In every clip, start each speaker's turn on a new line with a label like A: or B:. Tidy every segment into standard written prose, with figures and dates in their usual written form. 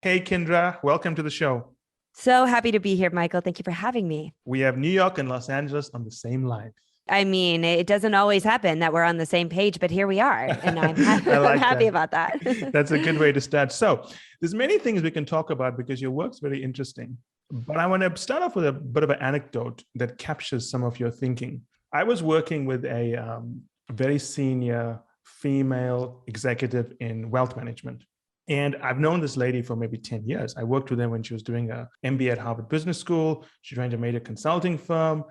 A: Hey, Kindra, welcome to the show.
B: So happy to be here, Michael. Thank you for having me.
A: We have New York and Los Angeles on the same line.
B: I mean, it doesn't always happen that we're on the same page, but here we are, and
A: I
B: I'm
A: like
B: happy
A: that.
B: about that.
A: That's a good way to start. So there's many things we can talk about because your work's very interesting. But I want to start off with a bit of an anecdote that captures some of your thinking. I was working with a very senior female executive in wealth management. And I've known this lady for maybe 10 years. I worked with her when she was doing an MBA at Harvard Business School. She joined a major consulting firm.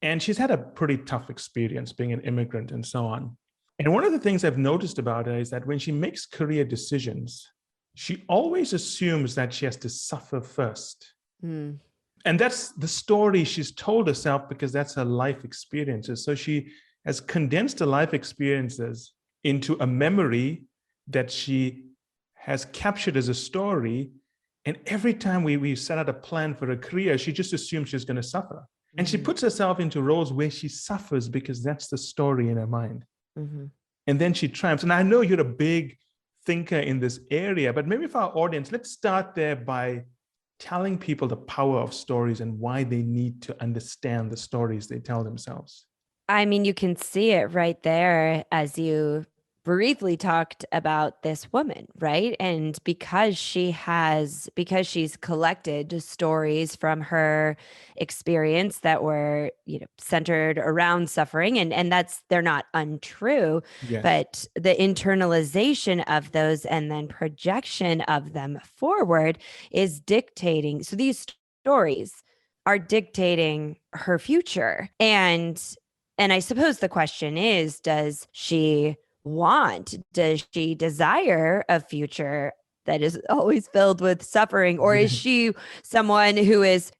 A: And she's had a pretty tough experience being an immigrant and so on. And one of the things I've noticed about her is that when she makes career decisions, she always assumes that she has to suffer first.
B: Mm.
A: And that's the story she's told herself because that's her life experiences. So she has condensed her life experiences into a memory that she has captured as a story. And every time we set out a plan for a career, she just assumes she's going to suffer. And she puts herself into roles where she suffers because that's the story in her mind.
B: Mm-hmm.
A: And then she triumphs. And I know you're a big thinker in this area, but maybe for our audience, let's start there by telling people the power of stories and why they need to understand the stories they tell themselves.
B: I mean, you can see it right there as you briefly talked about this woman, right? And because she's collected stories from her experience that were, centered around suffering, and they're not untrue,
A: Yes.
B: but the internalization of those and then projection of them forward is dictating. So these stories are dictating her future. And I suppose the question is, does she desire a future that is always filled with suffering, or is she someone who is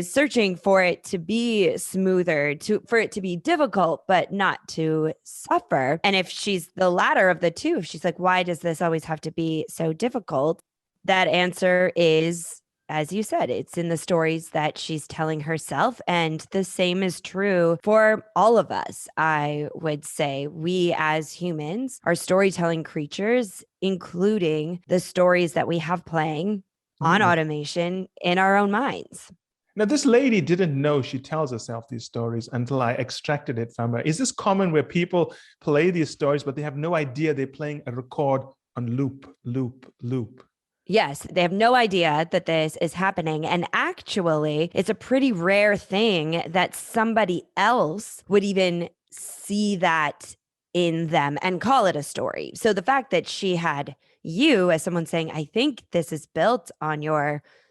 B: searching for it to be smoother, for it to be difficult but not to suffer? And if she's the latter of the two, if she's like, why does this always have to be so difficult, that answer is, as you said, it's in the stories that she's telling herself. And the same is true for all of us. I would say we as humans are storytelling creatures, including the stories that we have playing on automation in our own minds.
A: Now, this lady didn't know she tells herself these stories until I extracted it from her. Is this common where people play these stories, but they have no idea they're playing a record on loop, loop, loop?
B: Yes, they have no idea that this is happening. And actually, it's a pretty rare thing that somebody else would even see that in them and call it a story. So the fact that she had you as someone saying, I think this is built on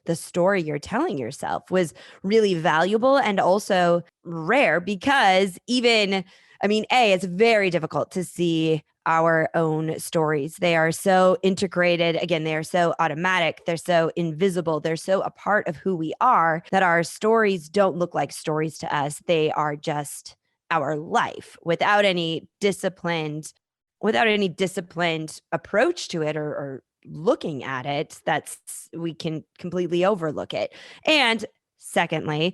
B: the story you're telling yourself, was really valuable and also rare because it's very difficult to see our own stories. They are so integrated. Again, they are so automatic. They're so invisible. They're so a part of who we are that our stories don't look like stories to us. They are just our life without any disciplined approach to it or looking at it. We can completely overlook it. And secondly,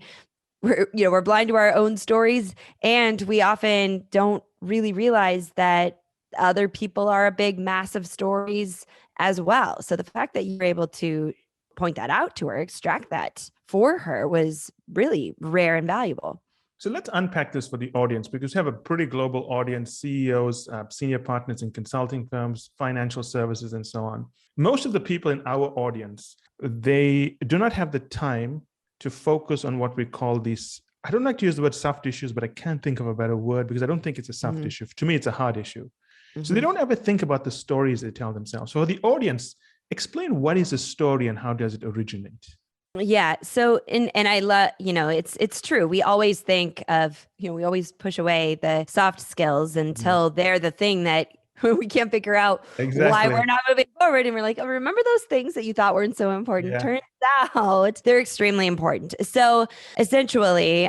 B: we're blind to our own stories, and we often don't really realize that other people are a big, massive stories as well. So the fact that you were able to point that out to her, extract that for her, was really rare and valuable.
A: So let's unpack this for the audience because we have a pretty global audience, CEOs, senior partners in consulting firms, financial services, and so on. Most of the people in our audience, they do not have the time to focus on what we call these, I don't like to use the word soft issues, but I can't think of a better word because I don't think it's a soft issue. To me, it's a hard issue. So they don't ever think about the stories they tell themselves. So for the audience, explain what is a story and how does it originate?
B: Yeah. So, and I love, it's true. We always think of, we always push away the soft skills until they're the thing that we can't figure out why we're not moving forward. And we're like, oh, remember those things that you thought weren't so important? Yeah. Turns out they're extremely important. So essentially,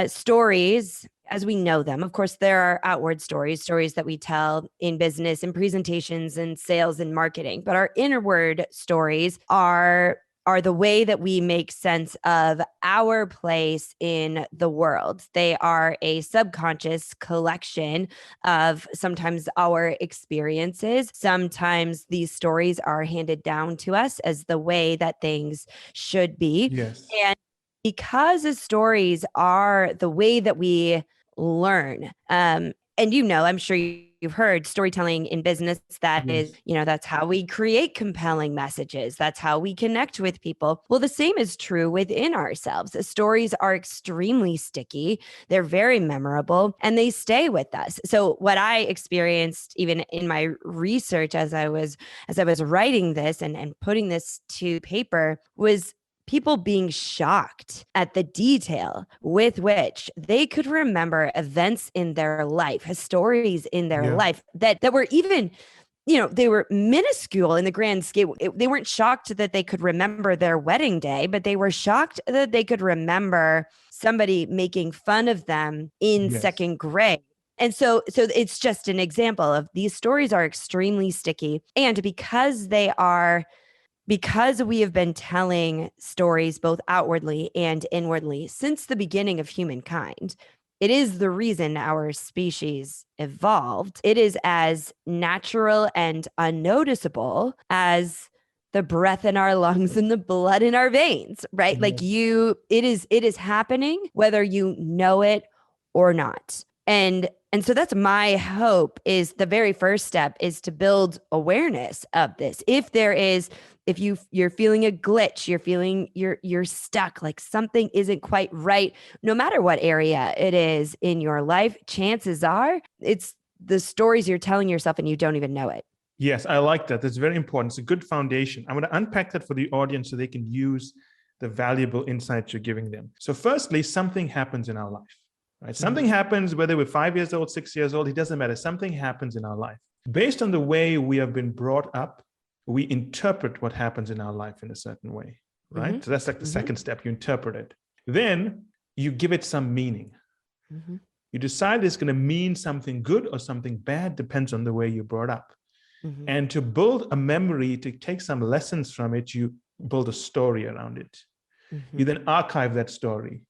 B: stories, as we know them, of course, there are outward stories that we tell in business and presentations and sales and marketing, but our inward stories are are the way that we make sense of our place in the world. They are a subconscious collection of sometimes our experiences. Sometimes these stories are handed down to us as the way that things should be.
A: Yes.
B: And because the stories are the way that we learn, and I'm sure you've heard storytelling in business, that is, that's how we create compelling messages. That's how we connect with people. Well, the same is true within ourselves. The stories are extremely sticky. They're very memorable and they stay with us. So what I experienced even in my research as I was writing this and putting this to paper was people being shocked at the detail with which they could remember events in their life, stories in their life that were even, they were minuscule in the grand scale. They weren't shocked that they could remember their wedding day, but they were shocked that they could remember somebody making fun of them in second grade. And so it's just an example of these stories are extremely sticky. And because we have been telling stories both outwardly and inwardly since the beginning of humankind, it is the reason our species evolved. It is as natural and unnoticeable as the breath in our lungs and the blood in our veins, right?
A: Yes.
B: Like it is happening whether you know it or not. And so that's my hope. Is the very first step is to build awareness of this. If you're feeling a glitch, you're feeling you're stuck, like something isn't quite right, no matter what area it is in your life, chances are it's the stories you're telling yourself and you don't even know it.
A: Yes, I like that. That's very important. It's a good foundation. I'm going to unpack that for the audience so they can use the valuable insights you're giving them. So firstly, something happens in our life. Right? Something happens, whether we're 5 years old, 6 years old, it doesn't matter. Something happens in our life. Based on the way we have been brought up, we interpret what happens in our life in a certain way, right? Mm-hmm. So that's like the second step. You interpret it. Then you give it some meaning. Mm-hmm. You decide it's going to mean something good or something bad, depends on the way you're brought up. Mm-hmm. And to build a memory, to take some lessons from it, you build a story around it. Mm-hmm. You then archive that story.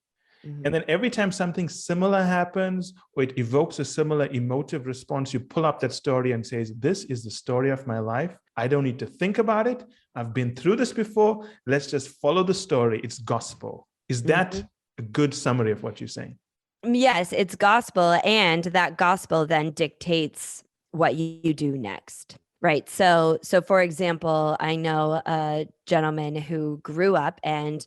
A: Mm-hmm. And then every time something similar happens or it evokes a similar emotive response, you pull up that story and say, this is the story of my life. I don't need to think about it. I've been through this before. Let's just follow the story. It's gospel. Is that a good summary of what you're saying?
B: Yes, it's gospel. And that gospel then dictates what you do next. Right. So for example, I know a gentleman who grew up and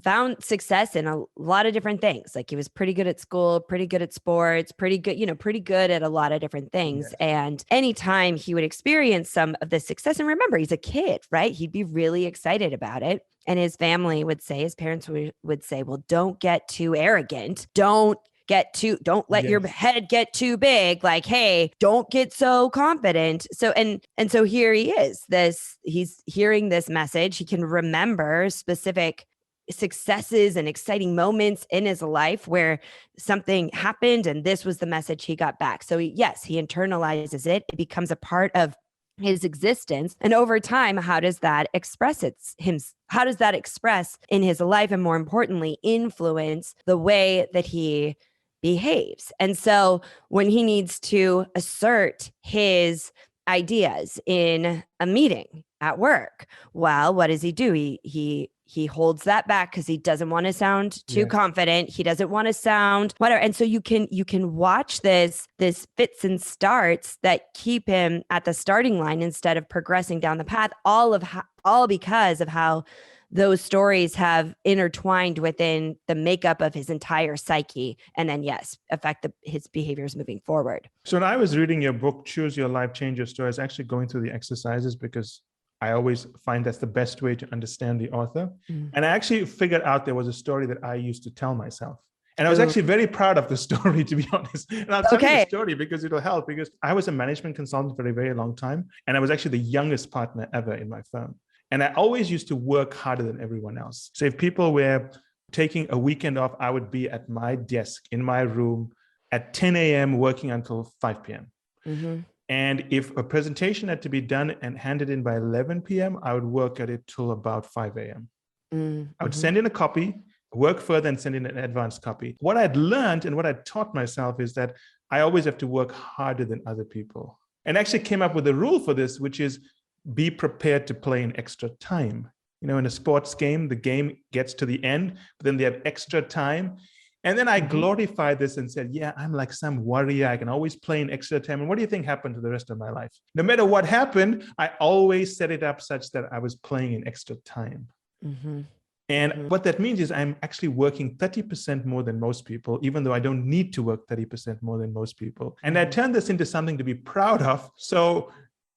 B: found success in a lot of different things. Like he was pretty good at school, pretty good at sports, pretty good at a lot of different things. Yes. And anytime he would experience some of this success, and remember, he's a kid, right? He'd be really excited about it. And his family would say, his parents would say, well, don't get too arrogant. Don't let your head get too big. Like, hey, don't get so confident. So, and so here he is, he's hearing this message. He can remember specific successes and exciting moments in his life where something happened and this was the message he got back. So he internalizes it. It becomes a part of his existence. And over time, how does that express how does that express in his life? And more importantly, influence the way that he behaves. And so when he needs to assert his ideas in a meeting at work, well, what does he do? He holds that back because he doesn't want to sound too confident. He doesn't want to sound whatever. And so you can watch this fits and starts that keep him at the starting line instead of progressing down the path, all because of how those stories have intertwined within the makeup of his entire psyche, and then affect his behaviors moving forward.
A: So when I was reading your book, Choose Your Life, Change Your Story, I was actually going through the exercises because I always find that's the best way to understand the author. Mm. And I actually figured out there was a story that I used to tell myself. And I was actually very proud of the story, to be honest. And I'll tell you the story because it'll help, because I was a management consultant for a very long time. And I was actually the youngest partner ever in my firm. And I always used to work harder than everyone else. So if people were taking a weekend off, I would be at my desk in my room at 10 a.m. working until 5 p.m. Mm-hmm. And if a presentation had to be done and handed in by 11 p.m., I would work at it till about 5 a.m. I would send in a copy, work further, and send in an advanced copy. What I'd learned and what I taught myself is that I always have to work harder than other people. And actually came up with a rule for this, which is be prepared to play in extra time. You know, in a sports game, the game gets to the end, but then they have extra time. And then I glorified this and said, yeah, I'm like some warrior. I can always play in extra time. And what do you think happened to the rest of my life? No matter what happened, I always set it up such that I was playing in extra time. And what that means is I'm actually working 30% more than most people, even though I don't need to work 30% more than most people. And I turned this into something to be proud of. So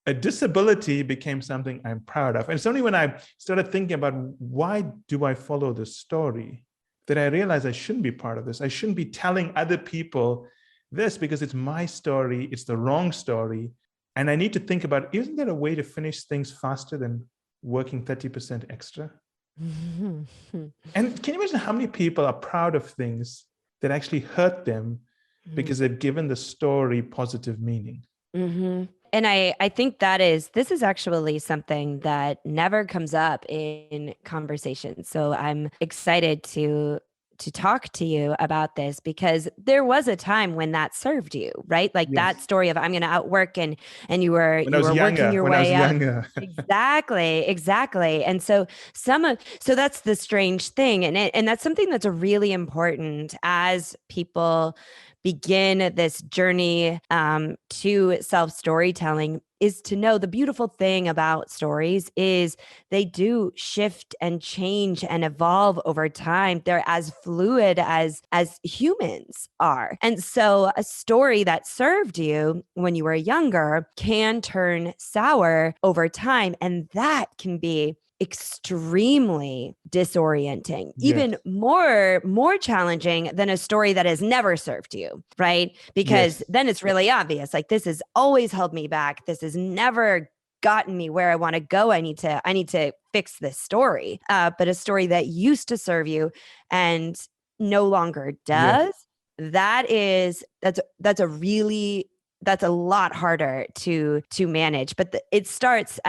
A: a disability became something I'm proud of. And it's only when I started thinking about why do I follow this story that I realized I shouldn't be part of this. I shouldn't be telling other people this because it's my story. It's the wrong story. And I need to think about, isn't there a way to finish things faster than working 30% extra? And can you imagine how many people are proud of things that actually hurt them because they've given the story positive meaning?
B: And I think this is actually something that never comes up in conversation. So I'm excited to talk to you about this because there was a time when that served you, right? Like that story of I'm going to outwork and you were working your way up. Exactly. And so that's the strange thing. And that's something that's really important as people begin this journey to self-storytelling, is to know the beautiful thing about stories is they do shift and change and evolve over time. They're as fluid as humans are. And so a story that served you when you were younger can turn sour over time. And that can be extremely disorienting, even more challenging than a story that has never served you, right? Because then it's really obvious, like this has always held me back. This has never gotten me where I want to go. I need to fix this story. But a story that used to serve you and no longer does, that's a lot harder to manage. But it starts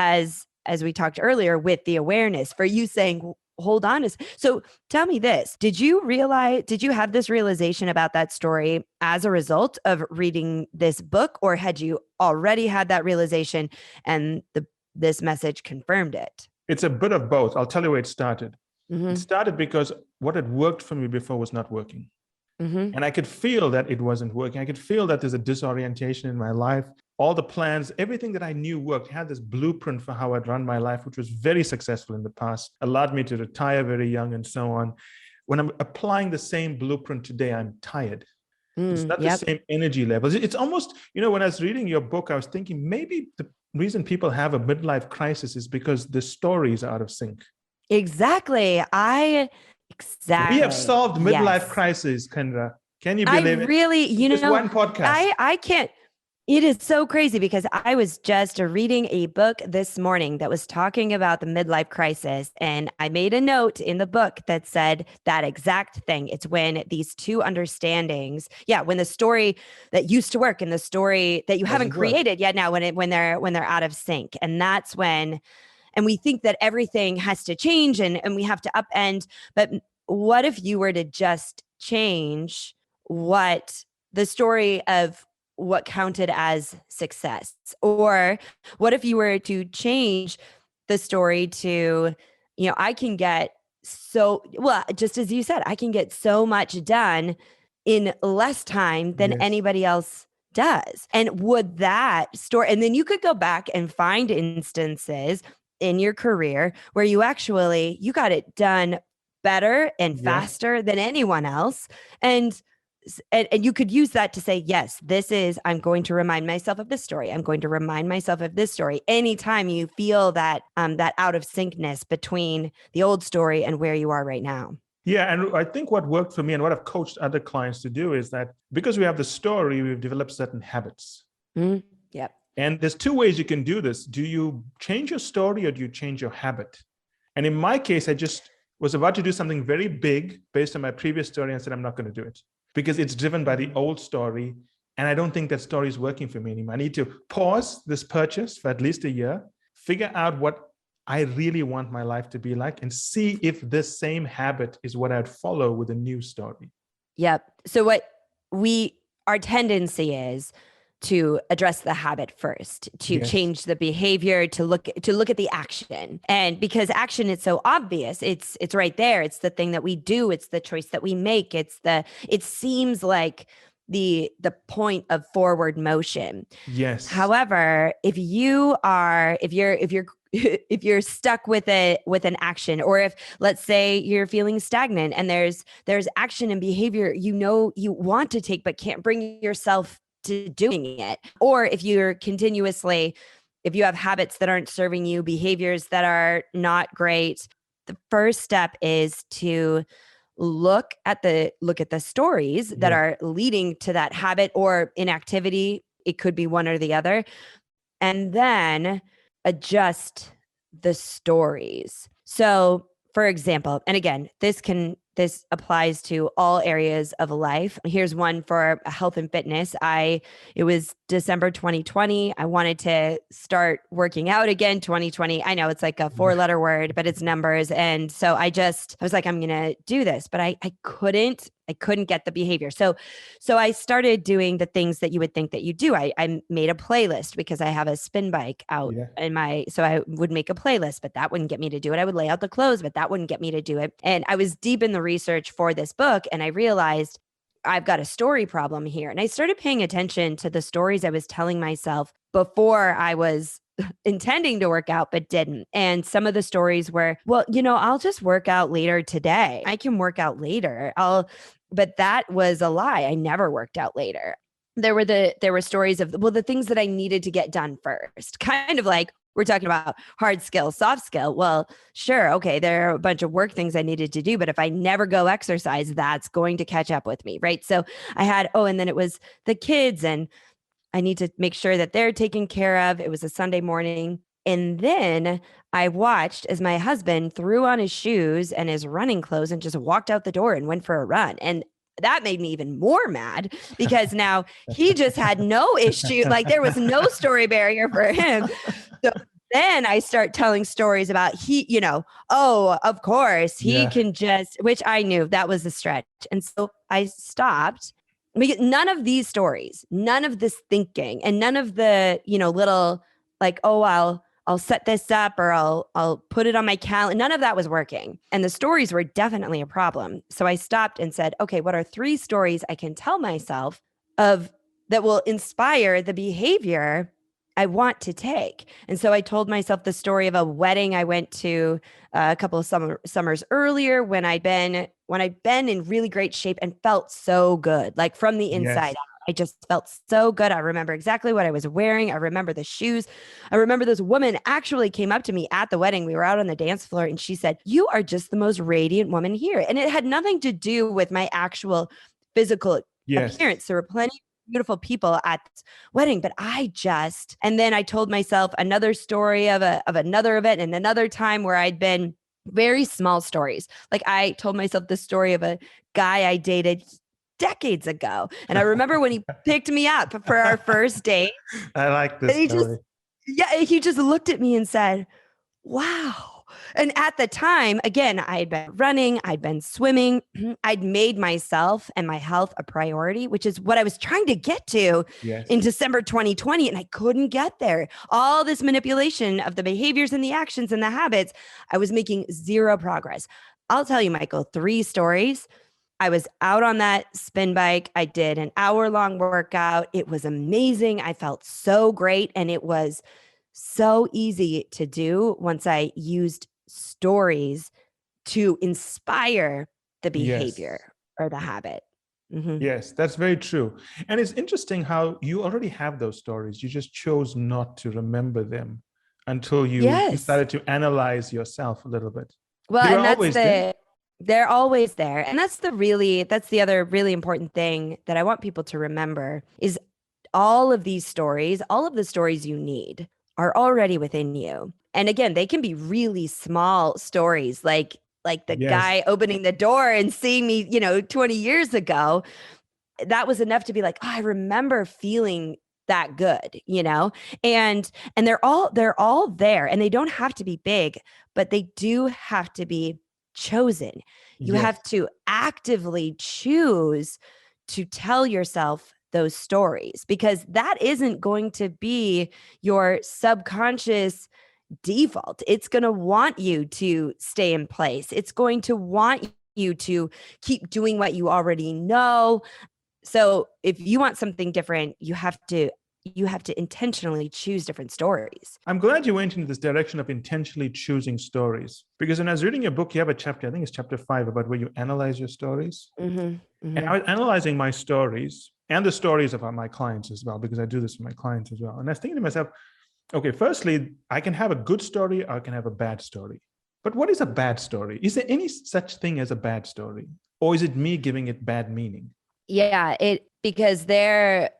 B: as we talked earlier, with the awareness for you saying, hold on. So tell me this, did you have this realization about that story as a result of reading this book, or had you already had that realization and this message confirmed it?
A: It's a bit of both. I'll tell you where it started. It started because what had worked for me before was not working. And I could feel that it wasn't working. I could feel that there's a disorientation in my life. All the plans, everything that I knew worked, had this blueprint for how I'd run my life, which was very successful in the past, allowed me to retire very young and so on. When I'm applying the same blueprint today, I'm tired. It's not the same energy levels. It's almost, when I was reading your book, I was thinking maybe the reason people have a midlife crisis is because the stories are out of sync.
B: Exactly.
A: We have solved midlife crisis, Kindra. Can you believe it? Just one podcast.
B: I can't. It is so crazy because I was just reading a book this morning that was talking about the midlife crisis. And I made a note in the book that said that exact thing. It's when these two understandings, when the story that used to work and the story that you haven't created yet now, when they're out of sync. And that's when, and we think that everything has to change and we have to upend. But what if you were to just change what the story of what counted as success? Or what if you were to change the story to, I can get just as you said, I can get so much done in less time than anybody else does. And would that story, and then you could go back and find instances in your career where you got it done better and faster than anyone else. And you could use that to say, yes, I'm going to remind myself of this story. I'm going to remind myself of this story. Anytime you feel that out of syncness between the old story and where you are right now.
A: Yeah. And I think what worked for me and what I've coached other clients to do is that because we have the story, we've developed certain habits.
B: Yep.
A: And there's two ways you can do this. Do you change your story or do you change your habit? And in my case, I just was about to do something very big based on my previous story and said, I'm not going to do it because it's driven by the old story And I don't think that story is working for me anymore. I need to pause this purchase for at least a year, figure out what I really want my life to be like, and see if this same habit is what I'd follow with a new story.
B: Yep. So our tendency is to address the habit first, to
A: Yes.
B: change the behavior, to look at the action. And because action is so obvious, it's right there. It's the thing that we do. It's the choice that we make. It seems like the point of forward motion.
A: Yes.
B: However, if you're if you're stuck with an action, or if, let's say, you're feeling stagnant and there's action and behavior you want to take but can't bring yourself to doing it, or if you have habits that aren't serving you, behaviors that are not great, the first step is to look at the stories that are leading to that habit or inactivity. It could be one or the other. And then adjust the stories. So, for example, and again, this applies to all areas of life. Here's one for health and fitness. It was December 2020. I wanted to start working out again. 2020. I know it's like a 4-letter word, but it's numbers. And so I was like, I'm going to do this, but I couldn't get the behavior. So I started doing the things that you would think that you do. I made a playlist because I have a spin bike out so I would make a playlist, but that wouldn't get me to do it. I would lay out the clothes, but that wouldn't get me to do it. And I was deep in the research for this book, and I realized I've got a story problem here. And I started paying attention to the stories I was telling myself before I was intending to work out, but didn't. And some of the stories were, well, I'll just work out later today. I can work out later. But that was a lie. I never worked out later. There were stories of, the things that I needed to get done first, kind of like we're talking about hard skill, soft skill. Well, sure. Okay. There are a bunch of work things I needed to do, but if I never go exercise, that's going to catch up with me. Right. So I had, and then it was the kids, and I need to make sure that they're taken care of. It was a Sunday morning. And then I watched as my husband threw on his shoes and his running clothes and just walked out the door and went for a run. And that made me even more mad, because now he just had no issue. Like, there was no story barrier for him. So then I start telling stories about of course he can just, which I knew that was a stretch. And so I stopped. None of these stories, none of this thinking, and none of the, little like, I'll set this up, or I'll put it on my calendar. None of that was working. And the stories were definitely a problem. So I stopped and said, okay, what are 3 stories I can tell myself that will inspire the behavior I want to take? And so I told myself the story of a wedding I went to a couple of summers earlier, when I'd been in really great shape and felt so good, like from the inside out. I just felt so good. I remember exactly what I was wearing. I remember the shoes. I remember this woman actually came up to me at the wedding. We were out on the dance floor, and she said, "You are just the most radiant woman here." And it had nothing to do with my actual physical appearance. There were plenty of beautiful people at this wedding, but and then I told myself another story of another event and another time where I'd been, very small stories. Like, I told myself the story of a guy I dated decades ago. And I remember when he picked me up for our first date.
A: I like this story.
B: He just looked at me and said, "Wow." And at the time, again, I had been running, I'd been swimming, I'd made myself and my health a priority, which is what I was trying to get to in December 2020. And I couldn't get there. All this manipulation of the behaviors and the actions and the habits, I was making zero progress. I'll tell you, Michael, 3 stories. I was out on that spin bike. I did an hour-long workout. It was amazing. I felt so great. And it was so easy to do once I used stories to inspire the behavior or the habit. Mm-hmm.
A: Yes, that's very true. And it's interesting how you already have those stories. You just chose not to remember them until you started to analyze yourself a little bit.
B: Well, and that's they're always there. And that's the other really important thing that I want people to remember is all of these stories, all of the stories you need are already within you. And again, they can be really small stories, like the guy opening the door and seeing me, 20 years ago. that was enough to be like, oh, I remember feeling that good, and they're all there, and they don't have to be big, but they do have to be chosen. You
A: Yes.
B: have to actively choose to tell yourself those stories, because that isn't going to be your subconscious default. It's going to want you to stay in place. It's going to want you to keep doing what you already know. So if you want something different, you have to intentionally choose different stories.
A: I'm glad you went into this direction of intentionally choosing stories, because when I was reading your book, you have a chapter, I think it's chapter 5, about where you analyze your stories. And I was analyzing my stories and the stories of my clients as well, because I do this for my clients as well. And I was thinking to myself, okay, firstly, I can have a good story or I can have a bad story. But what is a bad story? Is there any such thing as a bad story? Or is it me giving it bad meaning?
B: Yeah, because there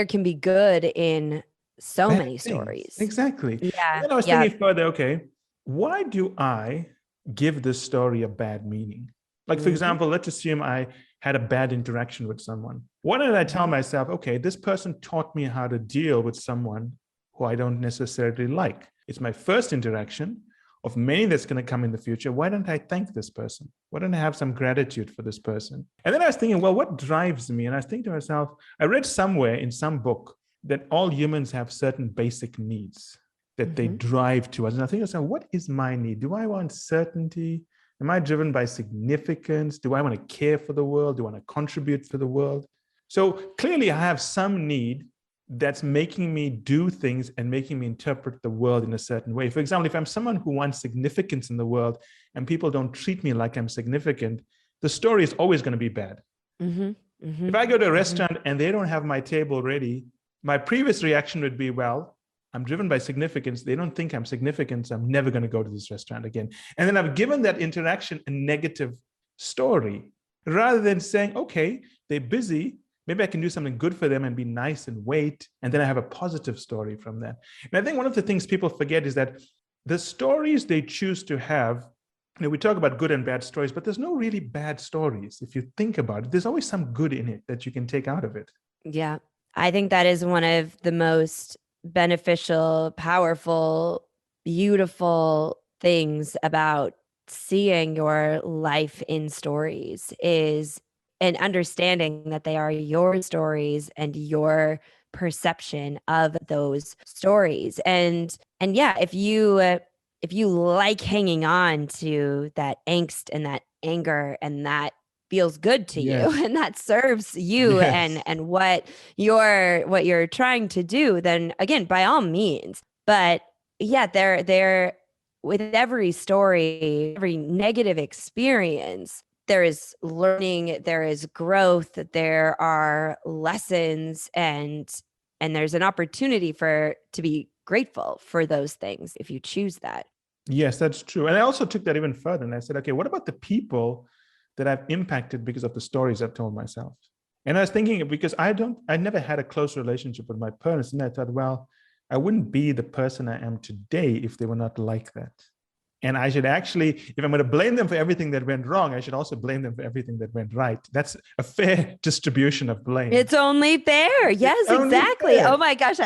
B: can be good in so
A: Bad
B: many
A: things.
B: stories.
A: Exactly.
B: Yeah.
A: And then I was thinking further, okay, why do I give this story a bad meaning? Like, for example, let's assume I had a bad interaction with someone. Why don't I tell myself, okay, this person taught me how to deal with someone who I don't necessarily like. It's my first interaction of many that's going to come in the future. Why don't I thank this person? Why don't I have some gratitude for this person? And then I was thinking, well, what drives me? And I was thinking to myself, I read somewhere in some book that all humans have certain basic needs that they drive towards. And I think to myself, what is my need? Do I want certainty? Am I driven by significance? Do I want to care for the world? Do I want to contribute for the world? So clearly I have some need that's making me do things and making me interpret the world in a certain way. For example, if I'm someone who wants significance in the world and people don't treat me like I'm significant, the story is always going to be bad. If I go to a restaurant and they don't have my table ready, my previous reaction would be, well, I'm driven by significance. They don't think I'm significant, so I'm never going to go to this restaurant again. And then I've given that interaction a negative story rather than saying, okay, they're busy. Maybe I can do something good for them and be nice and wait. And then I have a positive story from that. And I think one of the things people forget is that the stories they choose to have, we talk about good and bad stories, but there's no really bad stories. If you think about it, there's always some good in it that you can take out of it.
B: Yeah. I think that is one of the most beneficial, powerful, beautiful things about seeing your life in stories, is an understanding that they are your stories and your perception of those stories. And yeah, if you like hanging on to that angst and that anger, and that feels good to you and that serves you and what you're trying to do, then again, by all means. But yeah, there with every story, every negative experience, there is learning, there is growth, there are lessons, and there's an opportunity to be grateful for those things if you choose that.
A: Yes, that's true. And I also took that even further. And I said, okay, what about the people that I've impacted because of the stories I've told myself? And I was thinking, because I never had a close relationship with my parents. And I thought, well, I wouldn't be the person I am today if they were not like that. And I should actually, if I'm going to blame them for everything that went wrong, I should also blame them for everything that went right. That's a fair distribution of blame.
B: It's only fair. Yes, exactly. Fair. Oh my gosh.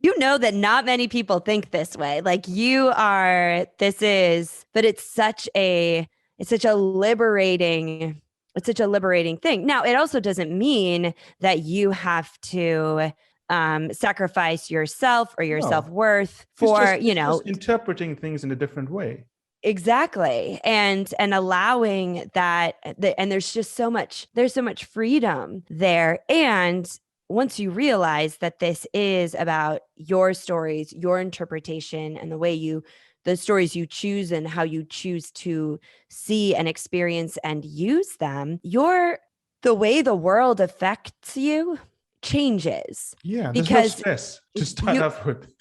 B: You know that not many people think this way. Like but it's such a liberating thing. Now, it also doesn't mean that you have to sacrifice yourself or your self-worth for,
A: just interpreting things in a different way.
B: Exactly. And allowing that, and there's so much freedom there. And once you realize that this is about your stories, your interpretation, and the stories you choose and how you choose to see and experience and use them, the way the world affects you changes.
A: Yeah, there's no stress to start off with.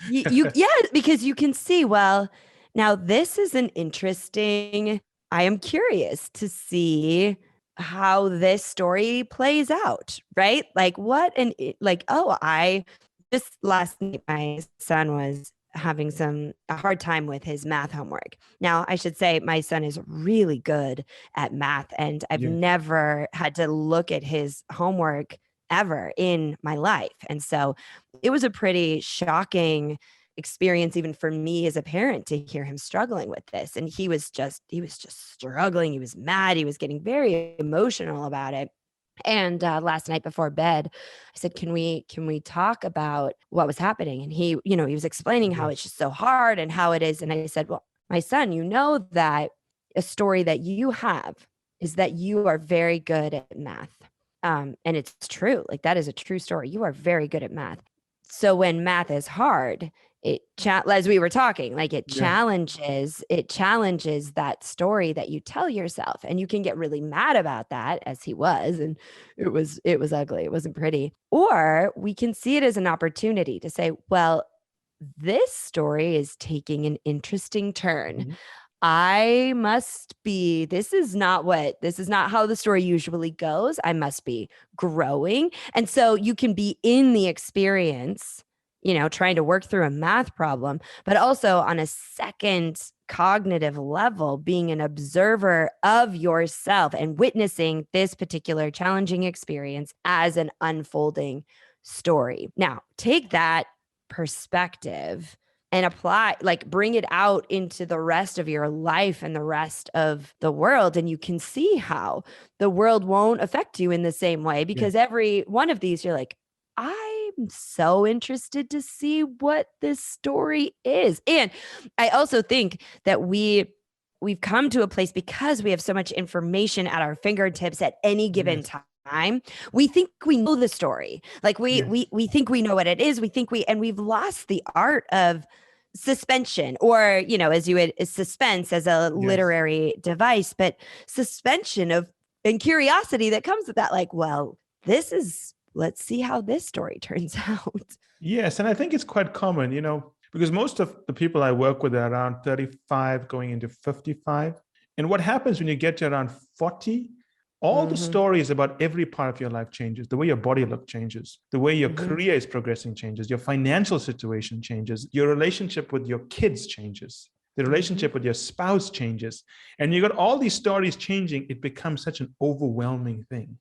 B: Because you can see, well, now this is an interesting, I am curious to see how this story plays out, right? Like this last night, my son was having a hard time with his math homework. Now, I should say my son is really good at math, and I've never had to look at his homework ever in my life. And so it was a pretty shocking experience even for me as a parent to hear him struggling with this. And he was just struggling. He was mad. He was getting very emotional about it. And last night before bed, I said, can we talk about what was happening? And he was explaining how it's just so hard and how it is. And I said, well, my son, you know that a story that you have is that you are very good at math. And it's true. Like, that is a true story. You are very good at math. So when math is hard, as we were talking, like it challenges that story that you tell yourself, and you can get really mad about that, as he was, and it was ugly. It wasn't pretty. Or we can see it as an opportunity to say, well, this story is taking an interesting turn. This is not how the story usually goes. I must be growing. And so you can be in the experience, trying to work through a math problem, but also on a second cognitive level, being an observer of yourself and witnessing this particular challenging experience as an unfolding story. Now, take that perspective and bring it out into the rest of your life and the rest of the world. And you can see how the world won't affect you in the same way, because every one of these, you're like, I'm so interested to see what this story is. And I also think that we've come to a place, because we have so much information at our fingertips at any given time. We think we know the story. Like we think we know what it is. And we've lost the art of suspension, or, suspense as a literary device, but suspension and curiosity that comes with that. Like, well, let's see how this story turns out.
A: Yes. And I think it's quite common, because most of the people I work with are around 35 going into 55. And what happens when you get to around 40, all the stories about every part of your life changes. The way your body look changes. The way your career is progressing changes. Your financial situation changes. Your relationship with your kids changes. The relationship with your spouse changes. And you got all these stories changing. It becomes such an overwhelming thing.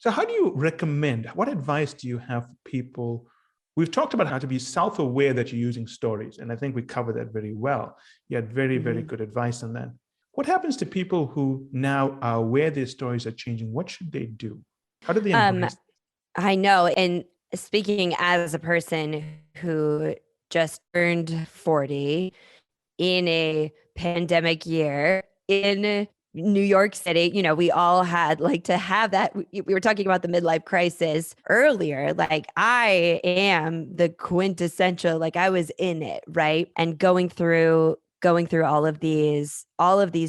A: So how do you recommend, what advice do you have for people? We've talked about how to be self-aware that you're using stories. And I think we covered that very well. You had very, very good advice on that. What happens to people who now are aware their stories are changing? What should they do? How do they embrace?
B: I know. And speaking as a person who just turned 40 in a pandemic year in New York City, we all had to have that. We were talking about the midlife crisis earlier. Like, I am the quintessential, I was in it, right? And going through all of these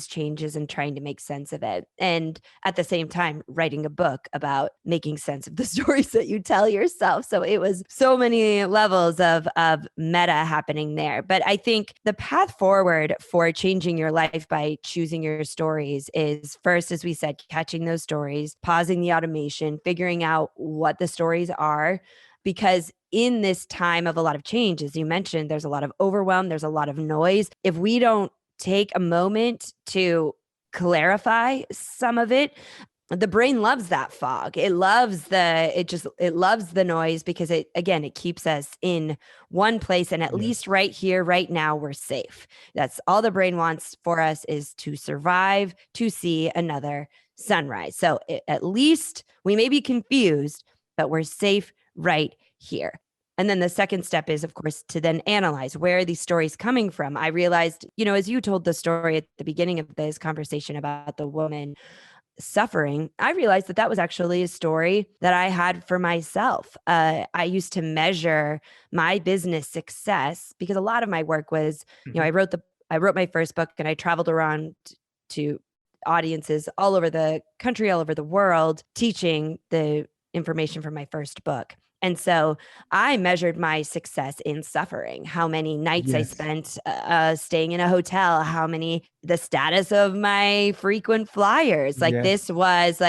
B: changes and trying to make sense of it. And at the same time, writing a book about making sense of the stories that you tell yourself. So it was so many levels of meta happening there. But I think the path forward for changing your life by choosing your stories is, first, as we said, catching those stories, pausing the automation, figuring out what the stories are. Because in this time of a lot of change, as you mentioned, there's a lot of overwhelm, there's a lot of noise. If we don't take a moment to clarify some of it, the brain loves that fog. It loves the noise, because it keeps us in one place. And at least right here, right now, we're safe. That's all the brain wants for us, is to survive, to see another sunrise. So at least we may be confused, but we're safe right here. And then the second step is, of course, to then analyze, where are these stories coming from? I realized, as you told the story at the beginning of this conversation about the woman suffering, I realized that was actually a story that I had for myself. I used to measure my business success, because a lot of my work was, I wrote my first book, and I traveled around to audiences all over the country, all over the world, teaching the information from my first book. And so I measured my success in suffering, how many nights I spent staying in a hotel, the status of my frequent flyers. This was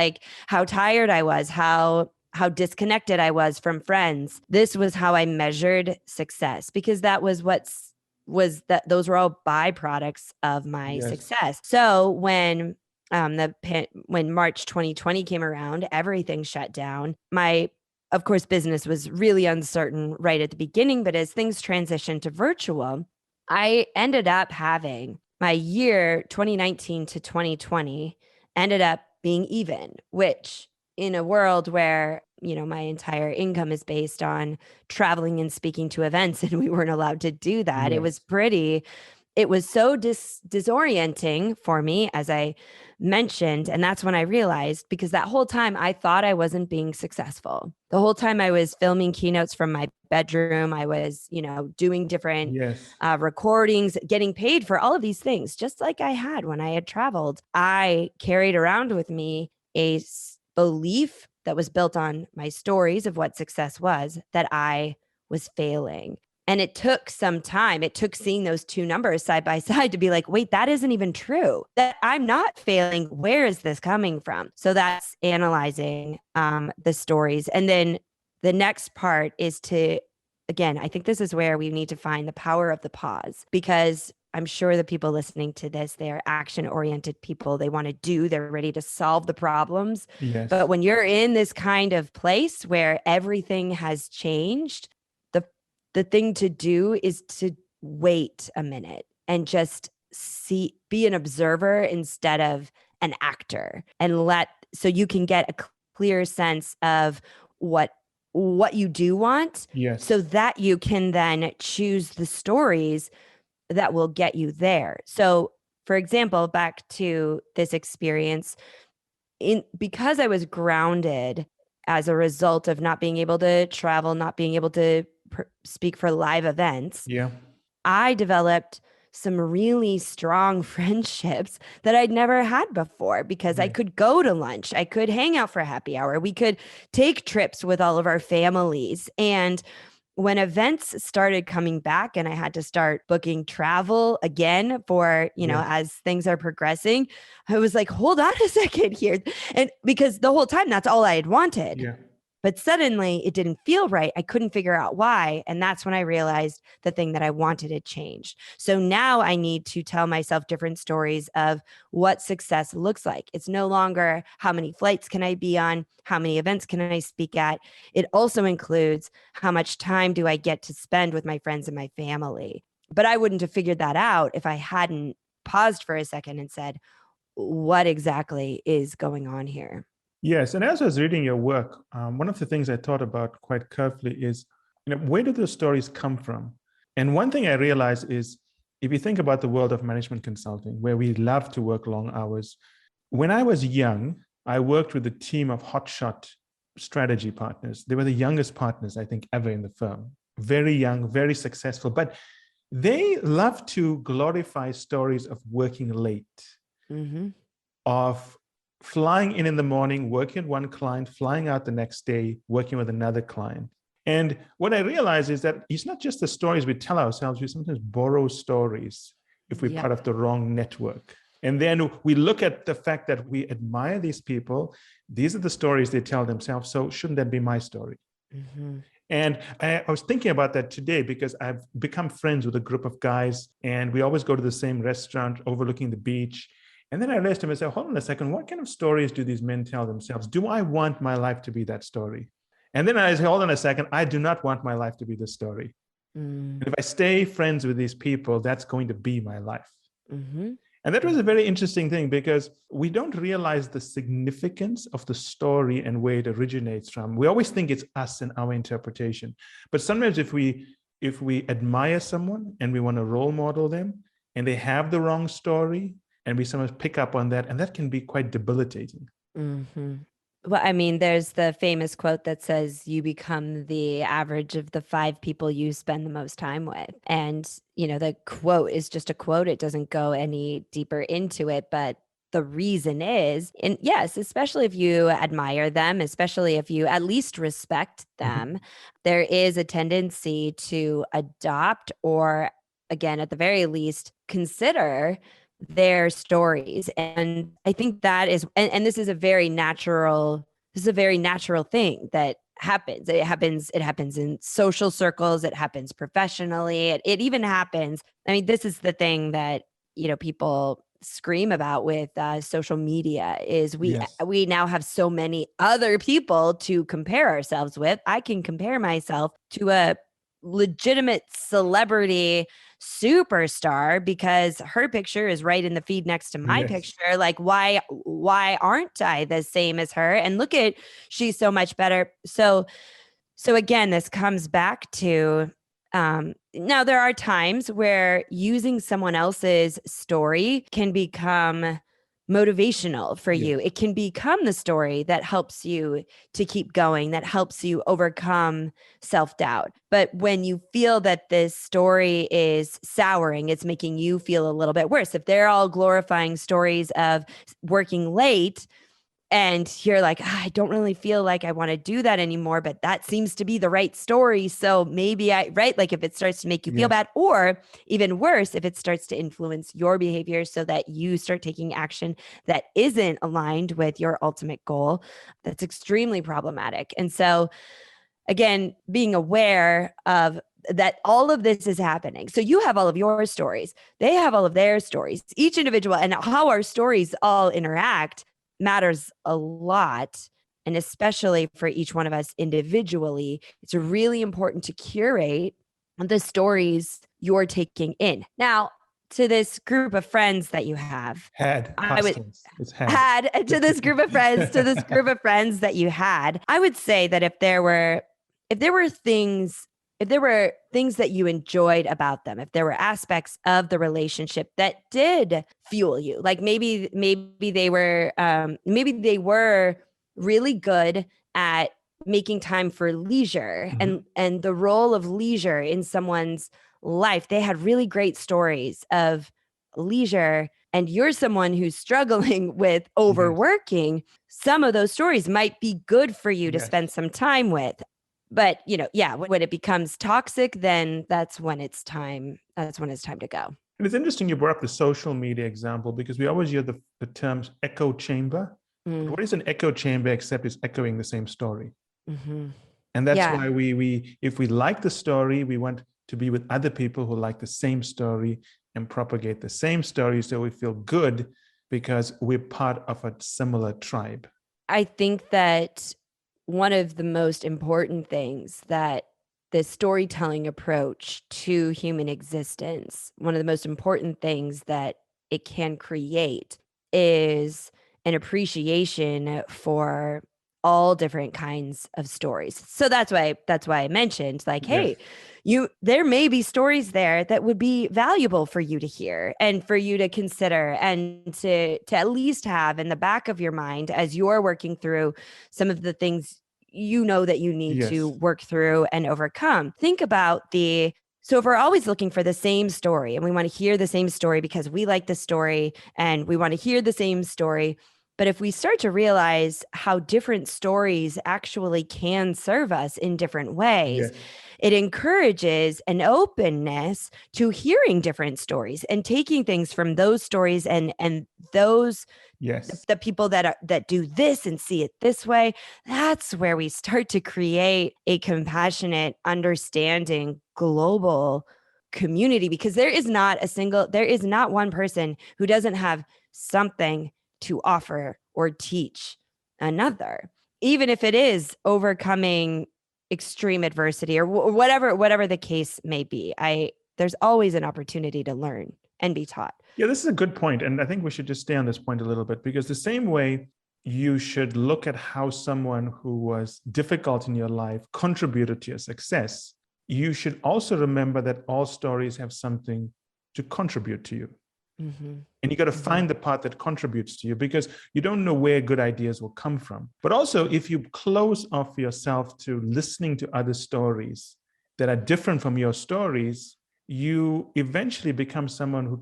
B: how tired I was, how disconnected I was from friends. This was how I measured success, because that was those were all byproducts of my success. So when When March 2020 came around, everything shut down. Of course, business was really uncertain right at the beginning, but as things transitioned to virtual, I ended up having my year 2019 to 2020 ended up being even, which in a world where, my entire income is based on traveling and speaking to events and we weren't allowed to do that.
A: Yes.
B: It was so disorienting for me, as I mentioned. And that's when I realized, because that whole time I thought I wasn't being successful. The whole time I was filming keynotes from my bedroom. I was, doing different
A: Yes.
B: recordings, getting paid for all of these things, just like I had when I had traveled. I carried around with me a belief that was built on my stories of what success was, that I was failing. And it took some time. It took seeing those two numbers side by side to be like, wait, that isn't even true. That I'm not failing. Where is this coming from? So that's analyzing the stories. And then the next part is to, again, I think this is where we need to find the power of the pause, because I'm sure the people listening to this, they're action-oriented people. They want to do, they're ready to solve the problems.
A: Yes.
B: But when you're in this kind of place where everything has changed, the thing to do is to wait a minute and just be an observer instead of an actor, and so you can get a clear sense of what you do want.
A: Yes.
B: So that you can then choose the stories that will get you there. So, for example, back to this experience, because I was grounded as a result of not being able to travel, not being able to speak for live events,
A: Yeah.
B: I developed some really strong friendships that I'd never had before, because I could go to lunch, I could hang out for happy hour, we could take trips with all of our families. And when events started coming back and I had to start booking travel again for, as things are progressing, I was like, hold on a second here. And because the whole time that's all I had wanted.
A: Yeah.
B: But suddenly it didn't feel right. I couldn't figure out why. And that's when I realized the thing that I wanted had changed. So now I need to tell myself different stories of what success looks like. It's no longer how many flights can I be on, how many events can I speak at. It also includes how much time do I get to spend with my friends and my family. But I wouldn't have figured that out if I hadn't paused for a second and said, what exactly is going on here?
A: Yes. And as I was reading your work, one of the things I thought about quite carefully is, where do those stories come from? And one thing I realized is, if you think about the world of management consulting, where we love to work long hours, when I was young, I worked with a team of hotshot strategy partners. They were the youngest partners, I think, ever in the firm. Very young, very successful, but they love to glorify stories of working late, of flying in the morning, working with one client, flying out the next day, working with another client. And what I realized is that it's not just the stories we tell ourselves, we sometimes borrow stories if we're part of the wrong network. And then we look at the fact that we admire these people. These are the stories they tell themselves. So shouldn't that be my story? And I was thinking about that today, because I've become friends with a group of guys, and we always go to the same restaurant overlooking the beach. And then I realized to myself, hold on a second, what kind of stories do these men tell themselves? Do I want my life to be that story? And then I said, hold on a second, I do not want my life to be this story. And if I stay friends with these people, that's going to be my life. And that was a very interesting thing, because we don't realize the significance of the story and where it originates from. We always think it's us and our interpretation. But sometimes if we admire someone and we want to role model them and they have the wrong story, and we sometimes pick up on that, and that can be quite debilitating.
B: Well, I mean, there's the famous quote that says, you become the average of the 5 people you spend the most time with. And, the quote is just a quote. It doesn't go any deeper into it. But the reason is, and yes, especially if you admire them, especially if you at least respect them, there is a tendency to adopt, or again, at the very least, consider their stories. And I think that is, and this is a very natural thing that happens. It happens in social circles. It happens professionally. It even happens. I mean, this is the thing that, people scream about with social media is
A: Yes.
B: we now have so many other people to compare ourselves with. I can compare myself to a legitimate celebrity superstar because her picture is right in the feed next to my
A: Yes.
B: picture. Like, why aren't I the same as her? And look at, she's so much better. So again, this comes back to now there are times where using someone else's story can become motivational for you.
A: Yes.
B: It can become the story that helps you to keep going, that helps you overcome self-doubt. But when you feel that this story is souring, it's making you feel a little bit worse. If they're all glorifying stories of working late, and you're like, I don't really feel like I want to do that anymore, but that seems to be the right story. So maybe right? Like if it starts to make you feel bad, or even worse, if it starts to influence your behavior so that you start taking action that isn't aligned with your ultimate goal, that's extremely problematic. And so again, being aware of that all of this is happening. So you have all of your stories, they have all of their stories, each individual, and how our stories all interact matters a lot. And especially for each one of us individually, it's really important to curate the stories you're taking in. Now, to this group of friends that you have, I would
A: It's had
B: to this group of friends, that you had, I would say that if there were things that you enjoyed about them, if there were aspects of the relationship that did fuel you, like maybe they were really good at making time for leisure, and the role of leisure in someone's life, they had really great stories of leisure, and you're someone who's struggling with overworking, some of those stories might be good for you to spend some time with. But, when it becomes toxic, then that's when it's time to go.
A: And it's interesting you brought up the social media example, because we always hear the terms echo chamber. But what is an echo chamber except it's echoing the same story? And that's why we if we like the story, we want to be with other people who like the same story and propagate the same story, so we feel good because we're part of a similar tribe.
B: I think that one of the most important things that the storytelling approach to human existence, one of the most important things that it can create is an appreciation for all different kinds of stories. So that's why I mentioned, like, hey, there may be stories there that would be valuable for you to hear and for you to consider, and to at least have in the back of your mind as you're working through some of the things that you need to work through and overcome. Think about so if we're always looking for the same story and we want to hear the same story because we like the story and we want to hear the same story, but if we start to realize how different stories actually can serve us in different ways, it encourages an openness to hearing different stories and taking things from those stories and those the people that do this and see it this way. That's where we start to create a compassionate, understanding, global community, because there is not one person who doesn't have something to offer or teach another, even if it is overcoming extreme adversity or whatever the case may be. There's always an opportunity to learn and be taught.
A: Yeah, this is a good point. And I think we should just stay on this point a little bit, because the same way you should look at how someone who was difficult in your life contributed to your success, you should also remember that all stories have something to contribute to you. And you got to find the part that contributes to you, because you don't know where good ideas will come from. But also, if you close off yourself to listening to other stories that are different from your stories, you eventually become someone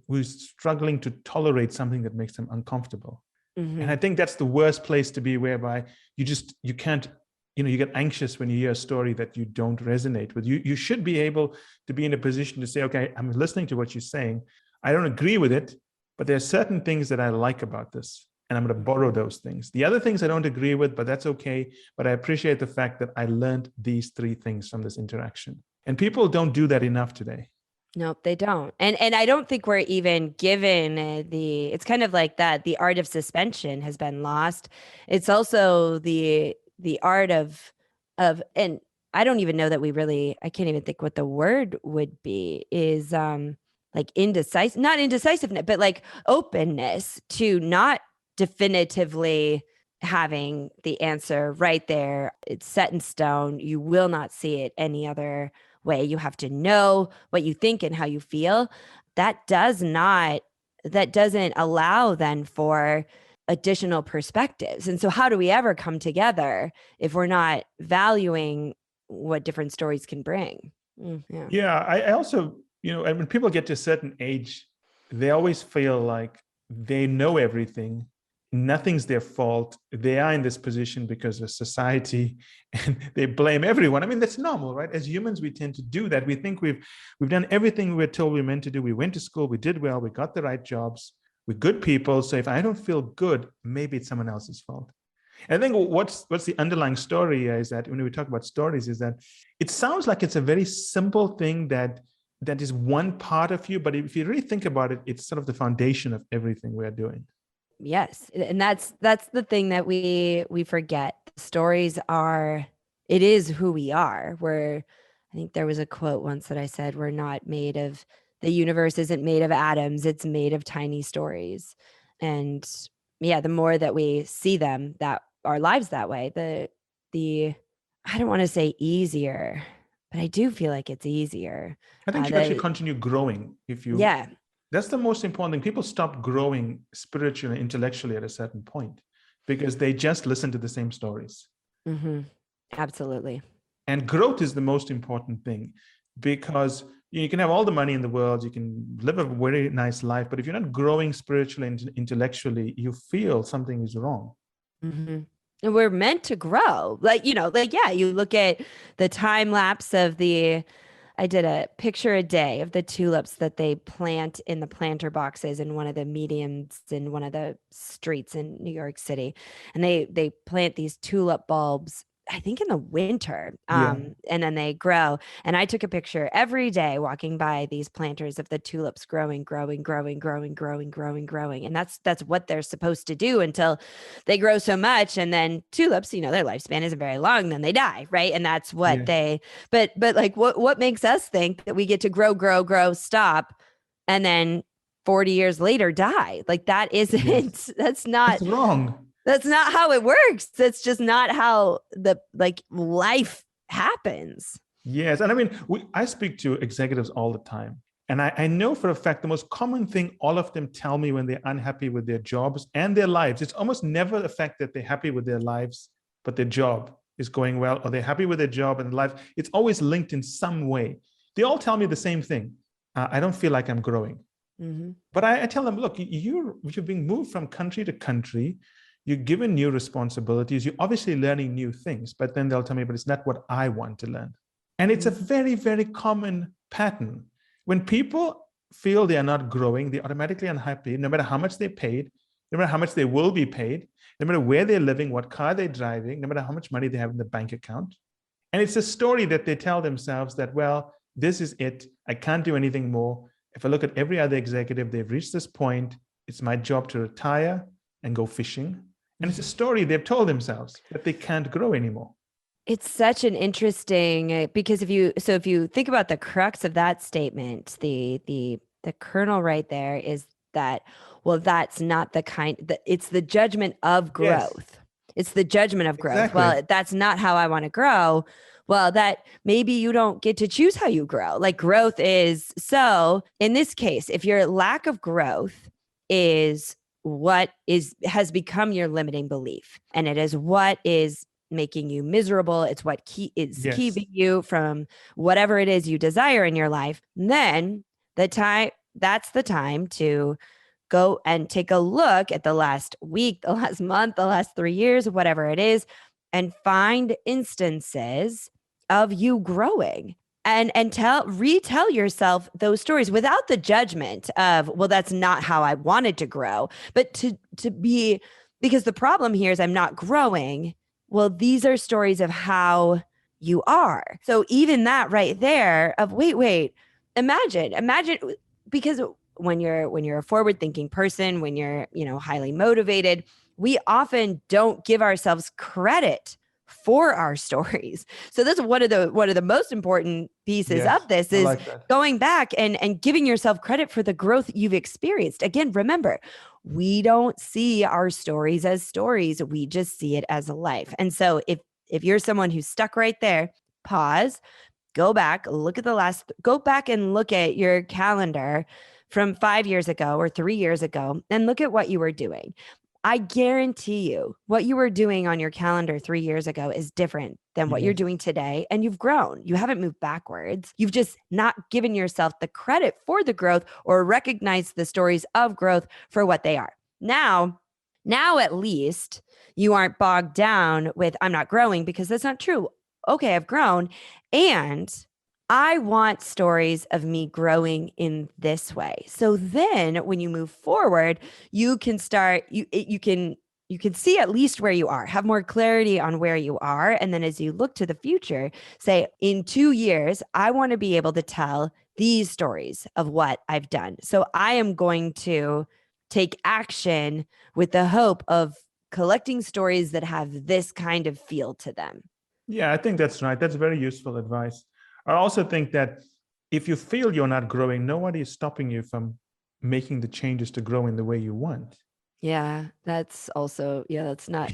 A: who's struggling to tolerate something that makes them uncomfortable. And I think that's the worst place to be, whereby you can't, you get anxious when you hear a story that you don't resonate with. You should be able to be in a position to say, okay, I'm listening to what you're saying. I don't agree with it, but there are certain things that I like about this, and I'm going to borrow those things. The other things I don't agree with, but that's okay. But I appreciate the fact that I learned these 3 things from this interaction. And people don't do that enough today.
B: Nope, they don't. And I don't think we're even given it's kind of like that the art of suspension has been lost. It's also the art of and I don't even know that we really I can't even think what the word would be is like indecisive, not indecisiveness, but like openness to not definitively having the answer right there. It's set in stone. You will not see it any other way. You have to know what you think and how you feel. That doesn't allow then for additional perspectives. And so how do we ever come together if we're not valuing what different stories can bring? Yeah.
A: Yeah, I also, and when people get to a certain age, they always feel like they know everything. Nothing's their fault. They are in this position because of society, and they blame everyone. I mean, that's normal, right? As humans, we tend to do that. We think we've done everything we're told we're meant to do. We went to school, we did well, we got the right jobs, we're good people. So if I don't feel good, maybe it's someone else's fault. And I think what's the underlying story is that when we talk about stories is that it sounds like it's a very simple thing that is one part of you, but if you really think about it, it's sort of the foundation of everything we're doing.
B: Yes, and that's the thing that we forget. Stories are it is who we are. I think there was a quote once that I said we're not made of the universe isn't made of atoms, it's made of tiny stories. And yeah, the more that we see them that our lives that way, the I don't want to say easier, but I do feel like it's easier.
A: I think you actually continue growing if you
B: Yeah.
A: That's the most important thing. People stop growing spiritually, intellectually at a certain point because they just listen to the same stories.
B: Mm-hmm. Absolutely.
A: And growth is the most important thing because you can have all the money in the world, you can live a very nice life, but if you're not growing spiritually and intellectually, you feel something is wrong.
B: Mm-hmm. And we're meant to grow. Yeah, you look at the time lapse of I did a picture a day of the tulips that they plant in the planter boxes in one of the medians in one of the streets in New York City. And they plant these tulip bulbs, I think in the winter,
A: Yeah.
B: and then they grow. And I took a picture every day walking by these planters of the tulips growing, growing, growing, growing, growing, growing, growing. And that's what they're supposed to do until they grow so much. And then tulips, their lifespan isn't very long, then they die, right? And that's what but like what makes us think that we get to grow, grow, grow, stop, and then 40 years later die? Like that isn't, that's
A: wrong.
B: That's not how it works. That's just not how life happens.
A: Yes. And I mean, I speak to executives all the time. And I know for a fact the most common thing all of them tell me when they're unhappy with their jobs and their lives, it's almost never the fact that they're happy with their lives, but their job is going well, or they're happy with their job and life. It's always linked in some way. They all tell me the same thing. I don't feel like I'm growing. Mm-hmm. But I tell them, look, you're being moved from country to country. You're given new responsibilities. You're obviously learning new things, but then they'll tell me, but it's not what I want to learn. And it's a very, very common pattern. When people feel they are not growing, they're automatically unhappy, no matter how much they paid, no matter how much they will be paid, no matter where they're living, what car they're driving, no matter how much money they have in the bank account. And it's a story that they tell themselves that, well, this is it. I can't do anything more. If I look at every other executive, they've reached this point. It's my job to retire and go fishing. And it's a story they've told themselves that they can't grow anymore.
B: It's such an interesting, because if you think about the crux of that statement, the kernel right there is that, well, that's not the kind that it's the judgment of growth. Yes. It's the judgment of growth. Exactly. Well, that's not how I want to grow. Well, that maybe you don't get to choose how you grow. Like growth is, so in this case, if your lack of growth is what has become your limiting belief, and it is what is making you miserable, it's what keeping you from whatever it is you desire in your life, then that's the time to go and take a look at the last week, the last month, the last 3 years, whatever it is, and find instances of you growing. And retell yourself those stories without the judgment of, well, that's not how I wanted to grow, but to be, because the problem here is I'm not growing. Well, these are stories of how you are. So even that right there of wait, Imagine, because when you're a forward thinking person, when you're, highly motivated, we often don't give ourselves credit for our stories. So that's one of the most important pieces
A: Yes,
B: of this
A: I
B: is
A: like that.
B: going back and giving yourself credit for the growth you've experienced. Again, remember, we don't see our stories as stories. We just see it as a life. And so if you're someone who's stuck right there, pause, go back, go back and look at your calendar from 5 years ago or 3 years ago and look at what you were doing. I guarantee you what you were doing on your calendar 3 years ago is different than what you're
A: Yes.
B: doing today. And you've grown. You haven't moved backwards. You've just not given yourself the credit for the growth or recognized the stories of growth for what they are. Now at least you aren't bogged down with, I'm not growing, because that's not true. Okay, I've grown. And I want stories of me growing in this way. So then when you move forward, you can start, you can see at least where you are, have more clarity on where you are. And then as you look to the future, say, in 2 years, I want to be able to tell these stories of what I've done. So I am going to take action with the hope of collecting stories that have this kind of feel to them.
A: Yeah, I think that's right. That's very useful advice. I also think that if you feel you're not growing, nobody is stopping you from making the changes to grow in the way you want.
B: Yeah, that's also, that's not.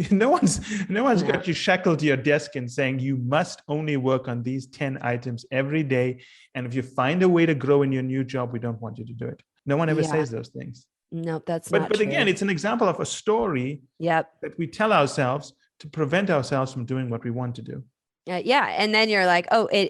A: no one's
B: No.
A: got you shackled to your desk and saying you must only work on these 10 items every day. And if you find a way to grow in your new job, we don't want you to do it. No one ever says those things.
B: Nope, that's not
A: But
B: true.
A: again, it's an example of a story
B: Yep.
A: that we tell ourselves to prevent ourselves from doing what we want to do.
B: Yeah. And then you're like,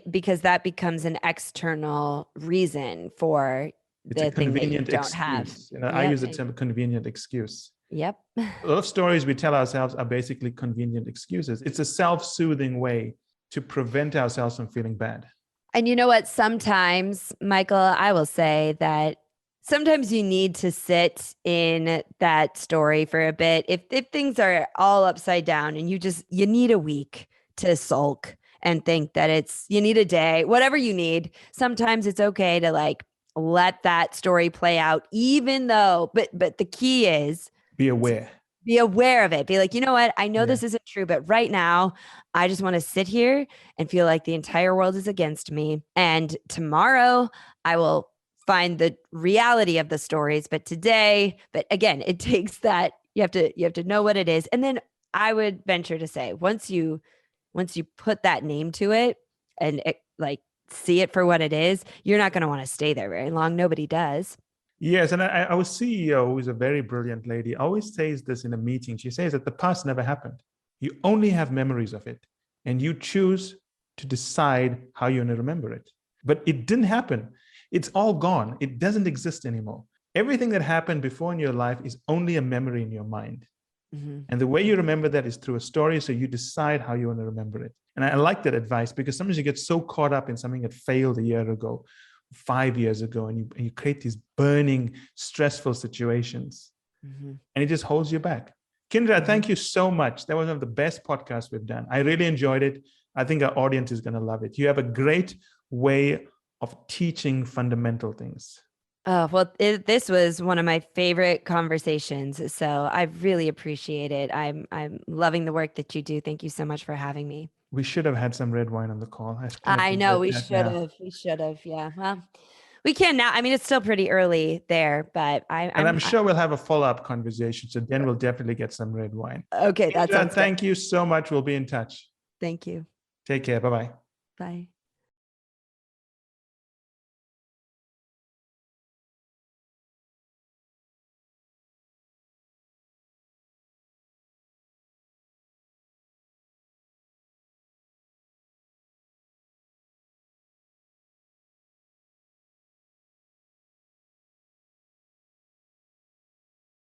B: because that becomes an external reason for
A: It's a
B: the thing that you
A: convenient
B: don't have.
A: excuse. I use the term convenient excuse.
B: Yep.
A: A lot of stories we tell ourselves are basically convenient excuses. It's a self-soothing way to prevent ourselves from feeling bad.
B: And you know what? Sometimes, Michael, I will say that sometimes you need to sit in that story for a bit. If things are all upside down and you need a week to sulk and think that you need a day, whatever you need, sometimes it's okay to let that story play out, even though, but the key is
A: be aware
B: of it. Be like, you know what? I know this isn't true, but right now I just want to sit here and feel like the entire world is against me. And tomorrow I will find the reality of the stories. But again, it takes that, you have to know what it is. And then I would venture to say, once you put that name to it and see it for what it is, you're not going to want to stay there very long. Nobody does.
A: Yes. And our CEO, who's a very brilliant lady, always says this in a meeting. She says that the past never happened. You only have memories of it. And you choose to decide how you're going to remember it. But it didn't happen. It's all gone. It doesn't exist anymore. Everything that happened before in your life is only a memory in your mind. Mm-hmm. And the way you remember that is through a story. So you decide how you want to remember it. And I like that advice, because sometimes you get so caught up in something that failed a year ago, 5 years ago, and you create these burning, stressful situations. Mm-hmm. And it just holds you back. Kindra, thank you so much. That was one of the best podcasts we've done. I really enjoyed it. I think our audience is going to love it. You have a great way of teaching fundamental things.
B: Well, this was one of my favorite conversations. So I really appreciate it. I'm loving the work that you do. Thank you so much for having me.
A: We should have had some red wine on the call.
B: I know we should have. We should have. Yeah. Well, we can now. I mean, it's still pretty early there, but I'm
A: sure we'll have a follow-up conversation. So then we'll definitely get some red wine.
B: Okay. That sounds good.
A: Thank you so much. We'll be in touch.
B: Thank you.
A: Take care. Bye-bye.
B: Bye.